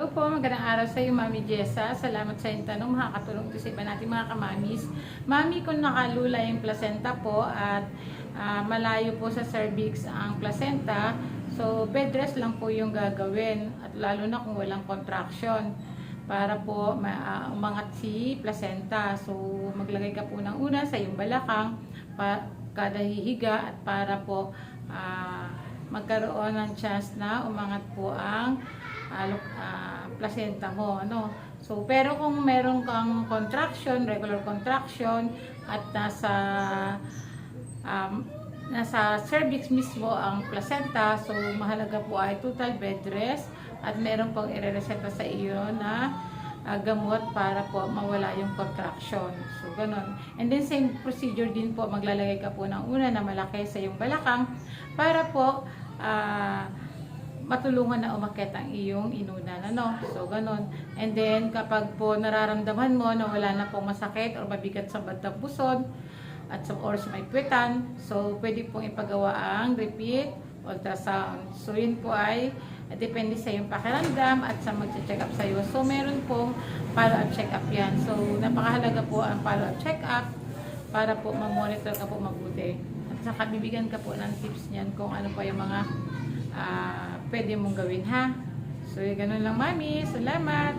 Hello po, magandang araw sa iyo, Mami Jessa. Salamat sa iyong tanong. Makakatulong ito sa iba natin mga kamamis. Mami, kung nakalula yung placenta po at malayo po sa cervix ang placenta, so bed rest lang po yung gagawin. At lalo na kung walang contraction para po umangat si placenta. So maglagay ka po ng una sa iyong balakang kada hihiga at para po magkaroon ng chance na umangat po ang placenta mo, ano. So pero kung meron kang contraction, regular contraction at nasa cervix mismo ang placenta, so mahalaga po ay total bed rest at meron pong irereseta sa iyo na gamot para po mawala yung contraction. So ganun. And then same procedure din po, maglalagay ka po ng una na malaki sa yung balakang para po matulungan na umakyat ang iyong inunan, ano. So ganun. And then kapag po nararamdaman mo na wala na pong masakit or mabigat sa bandang pusod at or sa may puwetan, so pwede pong ipagawa ang repeat ultrasound. So yun po ay depende sa iyong pakiramdam at sa magche-check up sa iyo. So meron pong follow-up check-up yan. So napakahalaga po ang follow-up check-up para po ma-monitor ka po mabuti. At saka bibigyan ka po ng tips niyan kung ano pa yung mga pwede mong gawin, ha. So ganun lang, Mami. Salamat.